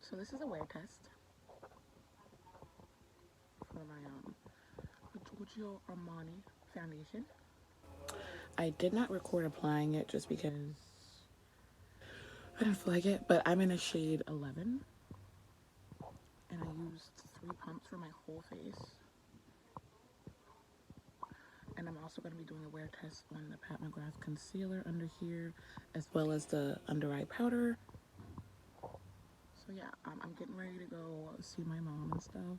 So this is a wear test for my Giorgio Armani foundation. I did not record applying it just because I didn't feel like it, but I'm in a shade 11 and I used 3 pumps for my whole face. And I'm also going to be doing a wear test on the McGrath concealer under here, as well as the under eye powder. So yeah, I'm getting ready to go see my mom and stuff,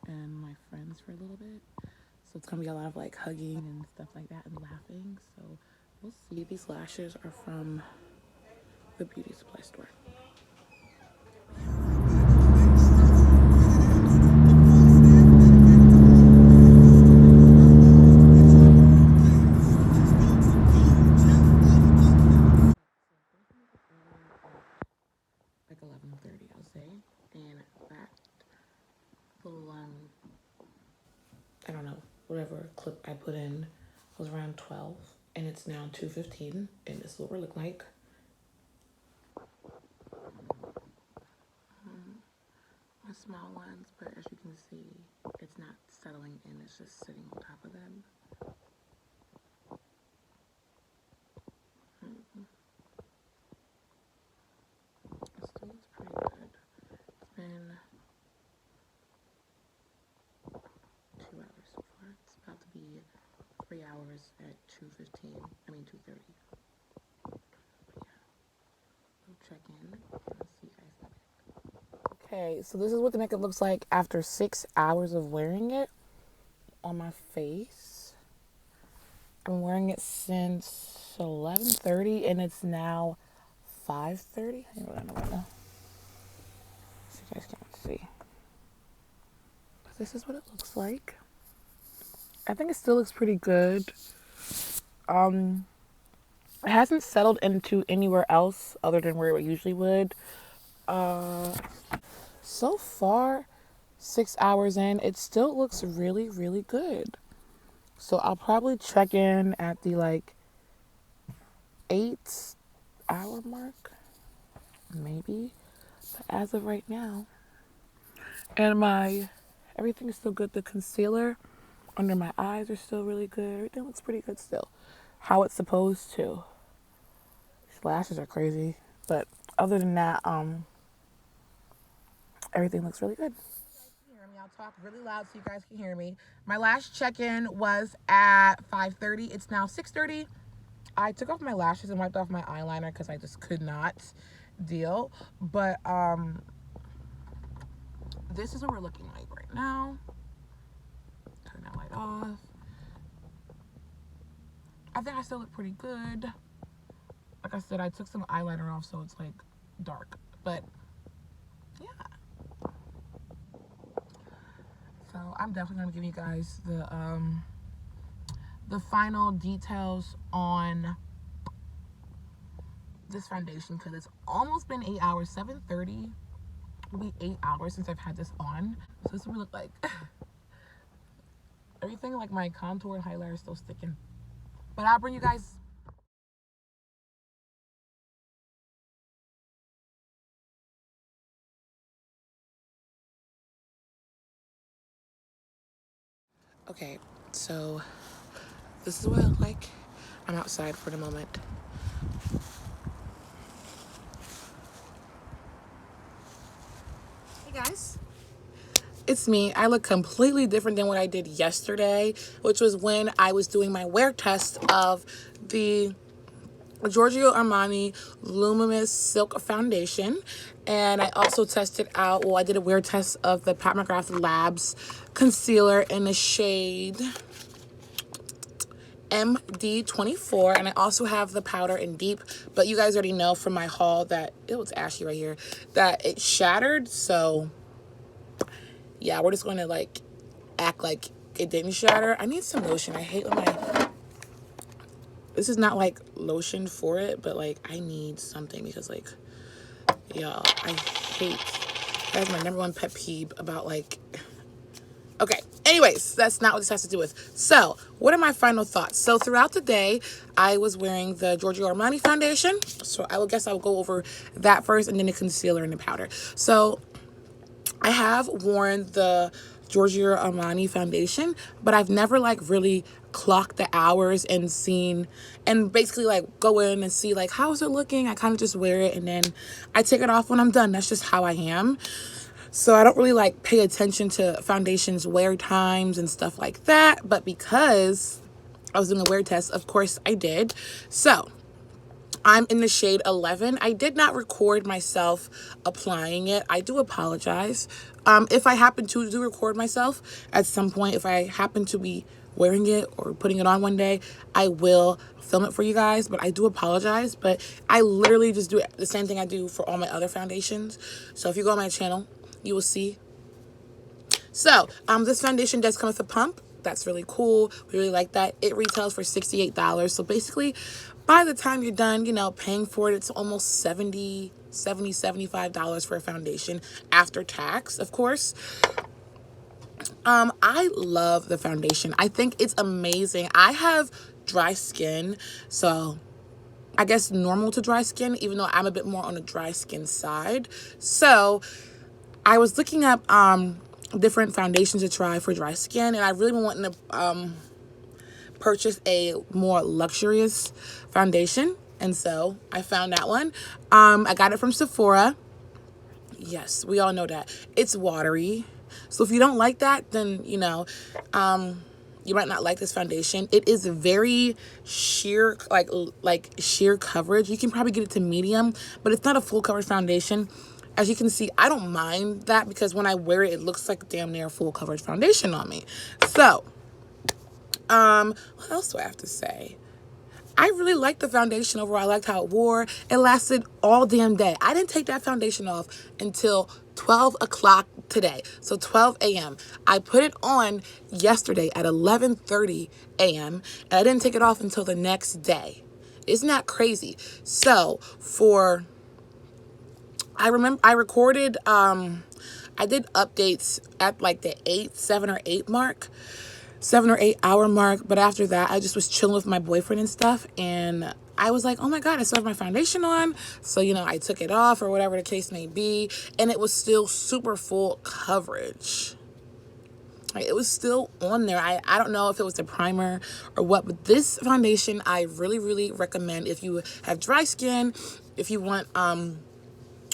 and my friends for a little bit. So it's going to be a lot of like hugging and stuff like that and laughing. So we'll see. These lashes are from the beauty supply store. Like 11:30, I'll say, and that little I don't know, whatever clip I put in was around 12, and it's now 2:15, and this is what we're looking like. The small ones, but as you can see, it's not settling in, it's just sitting on top of them. It still looks pretty good. It's been 2 hours so far. It's about to be 3 hours at 2:15. I mean 2:30. But yeah, we'll check in and I'll see you guys later. Okay, so this is what the makeup looks like after 6 hours of wearing it on my face. I'm wearing it since 11:30 and it's now 5:30. I don't know right now. So you guys can't see. But this is what it looks like. I think it still looks pretty good. It hasn't settled into anywhere else other than where it usually would. So far, 6 hours in, it still looks really, really good. So I'll probably check in at the like 8-hour mark, maybe. But as of right now, and everything is still good. The concealer under my eyes are still really good. Everything looks pretty good still. How it's supposed to. These lashes are crazy. But other than that, everything looks really good. Hear me. I'll talk really loud so you guys can hear me. My last check-in was at 5:30. It's now 6:30. I took off my lashes and wiped off my eyeliner because I just could not deal. But this is what we're looking like right now. Turn that light off. I think I still look pretty good. Like I said, I took some eyeliner off, so it's like dark. But yeah. So I'm definitely gonna give you guys the final details on this foundation because it's almost been 8 hours. 7:30 will be 8 hours since I've had this on. So this is what we look like. Everything like my contour and highlighter is still sticking. But I'll bring you guys. Okay, so this is what I look like. I'm outside for the moment. Hey guys. It's me. I look completely different than what I did yesterday, which was when I was doing my wear test of the Giorgio Armani Luminous Silk Foundation. And I also tested out, I did a wear test of the Pat McGrath Labs concealer in the shade MD24, and I also have the powder in deep, but you guys already know from my haul that it's ashy right here, that it shattered. So yeah, we're just going to like act like it didn't shatter. I need some lotion. I hate when this is not like lotion for it, but like I need something because like, y'all, I hate, that's my #1 pet peeve about like, okay, Anyways, that's not what this has to do with. So, what are my final thoughts? So, throughout the day, I was wearing the Giorgio Armani foundation. So, I guess I'll go over that first and then the concealer and the powder. So, I have worn the Giorgio Armani foundation, but I've never like really clocked the hours and seen and basically like go in and see like how's it looking. I kind of just wear it and then I take it off when I'm done. That's just how I am. So I don't really like pay attention to foundations wear times and stuff like that. But because I was doing a wear test, of course I did. So I'm in the shade 11. I did not record myself applying it. I do apologize. If I happen to do record myself at some point, if I happen to be wearing it or putting it on one day, I will film it for you guys, but I do apologize. But I literally just do the same thing I do for all my other foundations. So if you go on my channel, you will see. So this foundation does come with a pump. That's really cool. We really like that. It retails for $68. So basically, by the time you're done, you know, paying for it, it's almost $75 for a foundation after tax, of course. I love the foundation. I think it's amazing. I have dry skin, so I guess normal to dry skin, even though I'm a bit more on the dry skin side. So I was looking up different foundations to try for dry skin, and I really been wanting to purchase a more luxurious foundation, and so I found that one. I got it from Sephora. Yes, we all know that it's watery, so if you don't like that, then you know you might not like this foundation. It is very sheer, like sheer coverage. You can probably get it to medium, but it's not a full coverage foundation. As you can see, I don't mind that because when I wear it, it looks like damn near full coverage foundation on me. So, what else do I have to say? I really liked the foundation overall. I liked how it wore. It lasted all damn day. I didn't take that foundation off until 12 o'clock today. So 12 a.m. I put it on yesterday at 11:30 a.m. and I didn't take it off until the next day. Isn't that crazy? So I remember I recorded, I did updates at like the 7 or 8 hour mark. But after that, I just was chilling with my boyfriend and stuff. And I was like, oh my God, I still have my foundation on. So, you know, I took it off or whatever the case may be. And it was still super full coverage. Like, it was still on there. I don't know if it was the primer or what, but this foundation I really, really recommend if you have dry skin, if you want,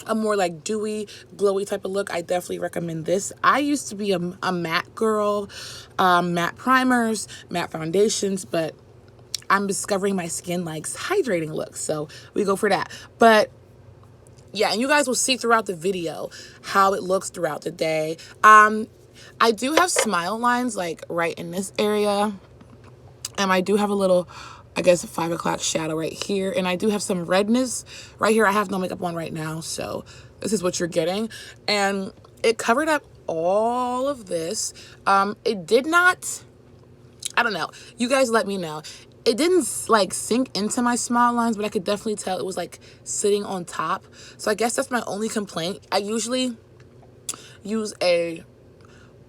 a more like dewy, glowy type of look. I definitely recommend this. I used to be a matte girl, matte primers, matte foundations, but I'm discovering my skin likes hydrating looks, so we go for that. But yeah, and you guys will see throughout the video how it looks throughout the day. I do have smile lines like right in this area, and I do have a little, I guess, 5 o'clock shadow right here. And I do have some redness right here. I have no makeup on right now, so this is what you're getting. And it covered up all of this. It did not, I don't know. You guys let me know. It didn't like sink into my smile lines, but I could definitely tell it was like sitting on top. So I guess that's my only complaint. I usually use a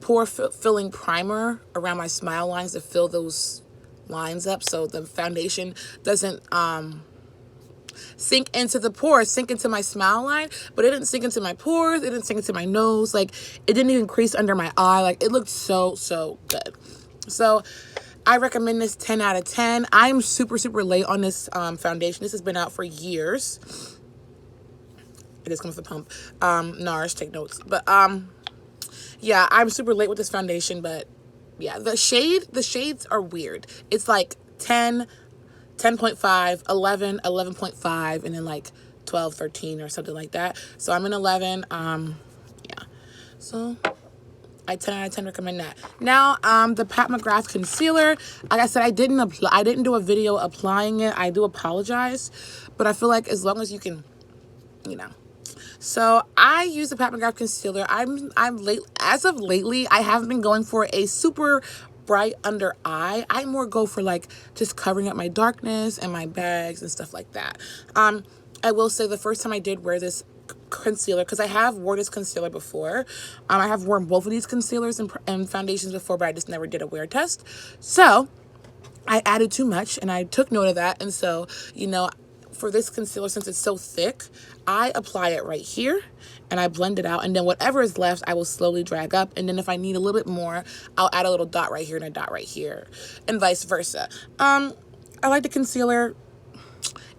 pore filling primer around my smile lines to fill those lines up so the foundation doesn't sink into the pores, sink into my smile line. But it didn't sink into my pores, it didn't sink into my nose, like it didn't even crease under my eye. Like, it looked so good. So I recommend this 10 out of 10. I'm super late on this foundation. This has been out for years. It is coming with the pump. NARS, take notes. But yeah, I'm super late with this foundation, but yeah, the shades are weird. It's like 10, 10.5, 11, 11.5, and then like 12, 13 or something like that. So I'm in 11. Yeah. So I 10 out of 10 recommend that. Now, the Pat McGrath concealer. Like I said, I didn't do a video applying it. I do apologize, but I feel like as long as you can, you know. So I use the Pat McGrath concealer. As of lately, I haven't been going for a super bright under eye. I more go for like just covering up my darkness and my bags and stuff like that. I will say the first time I did wear this concealer because I have worn this concealer before. I have worn both of these concealers and foundations before, but I just never did a wear test. So I added too much and I took note of that. And so, you know, for this concealer, since it's so thick, I apply it right here and I blend it out. And then whatever is left, I will slowly drag up. And then if I need a little bit more, I'll add a little dot right here and a dot right here and vice versa. I like the concealer.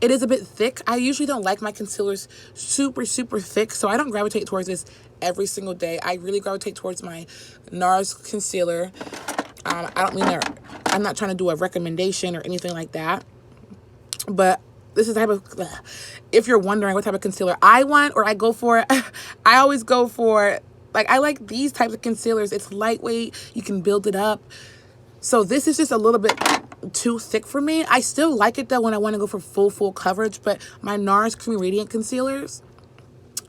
It is a bit thick. I usually don't like my concealers super, super thick, so I don't gravitate towards this every single day. I really gravitate towards my NARS concealer. I don't mean that I'm not trying to do a recommendation or anything like that, but this is the type of, if you're wondering what type of concealer I want or I go for, I always go for, like, I like these types of concealers. It's lightweight. You can build it up. So this is just a little bit too thick for me. I still like it though when I want to go for full coverage, but my NARS Creamy Radiant concealers,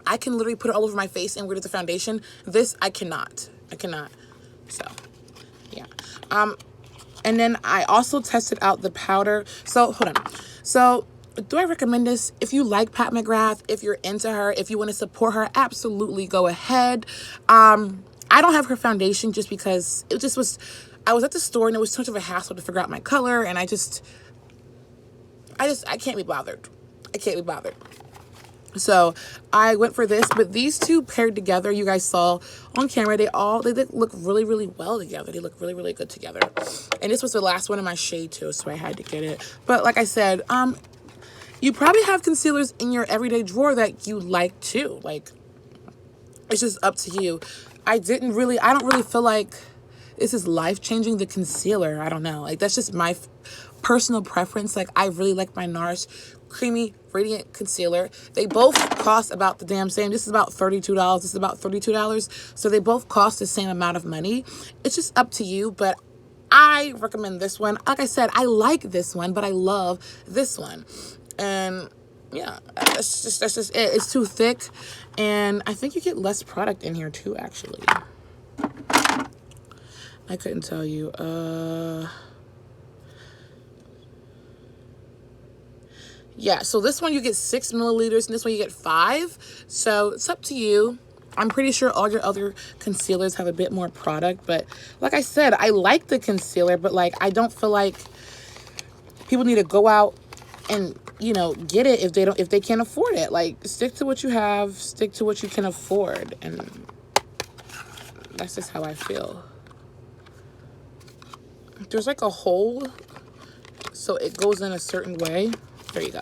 I can literally put it all over my face and wear it as a foundation. This, I cannot. So, yeah. And then I also tested out the powder. So, hold on. So, do I recommend this? If you like Pat McGrath, if you're into her, if you want to support her, absolutely go ahead. I don't have her foundation just because it just was, I was at the store and it was too much of a hassle to figure out my color, and I can't be bothered. I can't be bothered. So I went for this, but these two paired together, you guys saw on camera, they look really, really well together. They look really, really good together. And this was the last one in my shade too, so I had to get it. But like I said, you probably have concealers in your everyday drawer that you like too. Like, it's just up to you. I don't really feel like this is life-changing, the concealer. I don't know. Like, that's just my personal preference. Like, I really like my NARS Creamy Radiant Concealer. They both cost about the damn same. This is about $32. This is about $32. So they both cost the same amount of money. It's just up to you, but I recommend this one. Like I said, I like this one, but I love this one. And yeah, that's just it. It's too thick, and I think you get less product in here too, actually. I couldn't tell you. Yeah, so this one you get 6 milliliters, and this one you get 5. So it's up to you. I'm pretty sure all your other concealers have a bit more product, but like I said, I like the concealer, but like I don't feel like people need to go out and, you know, get it if they can't afford it. Like, stick to what you have, stick to what you can afford, and that's just how I feel. There's like a hole, so it goes in a certain way. There you go.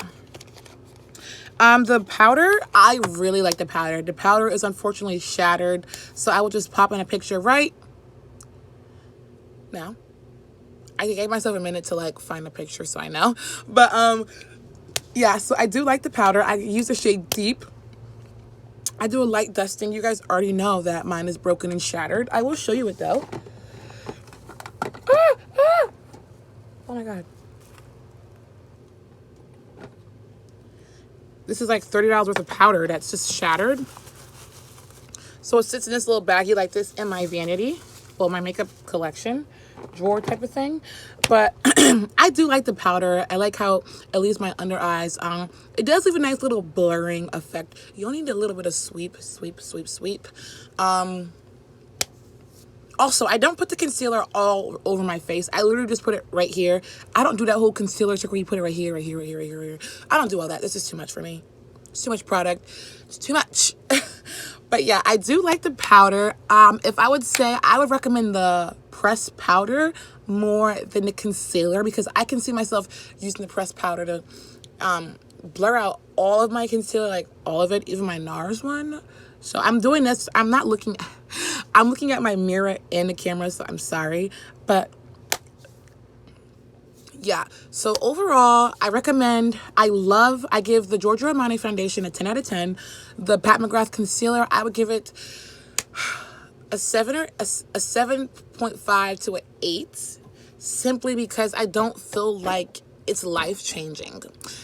The powder, I really like the powder. The powder is unfortunately shattered, so I will just pop in a picture right now. I gave myself a minute to like find a picture so I know. But yeah, so I do like the powder. I use the shade Deep. I do a light dusting. You guys already know that mine is broken and shattered. I will show you it though. Oh my god. This is like $30 worth of powder that's just shattered. So it sits in this little baggie like this in my vanity. Well, my makeup collection drawer type of thing. But I do like the powder. I like how it leaves my under eyes. It does leave a nice little blurring effect. You only need a little bit of sweep. Also, I don't put the concealer all over my face. I literally just put it right here. I don't do that whole concealer trick where you put it right here, right here, right here, right here, right here. I don't do all that. This is too much for me. It's too much product. It's too much. But yeah, I do like the powder. If I would say, I would recommend the pressed powder more than the concealer, because I can see myself using the pressed powder to blur out all of my concealer, like all of it, even my NARS one. So I'm doing this. I'm looking at my mirror and the camera, so I'm sorry. But yeah, so overall, I give the Giorgio Armani foundation a 10 out of 10. The Pat McGrath concealer, I would give it a 7.5 to an 8, simply because I don't feel like it's life-changing.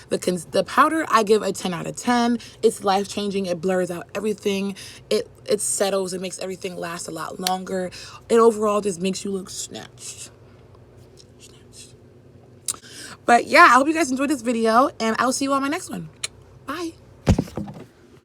The powder, I give a 10 out of 10. It's life-changing. It blurs out everything. It settles. It makes everything last a lot longer. It overall just makes you look snatched. But yeah, I hope you guys enjoyed this video, and I'll see you on my next one. Bye.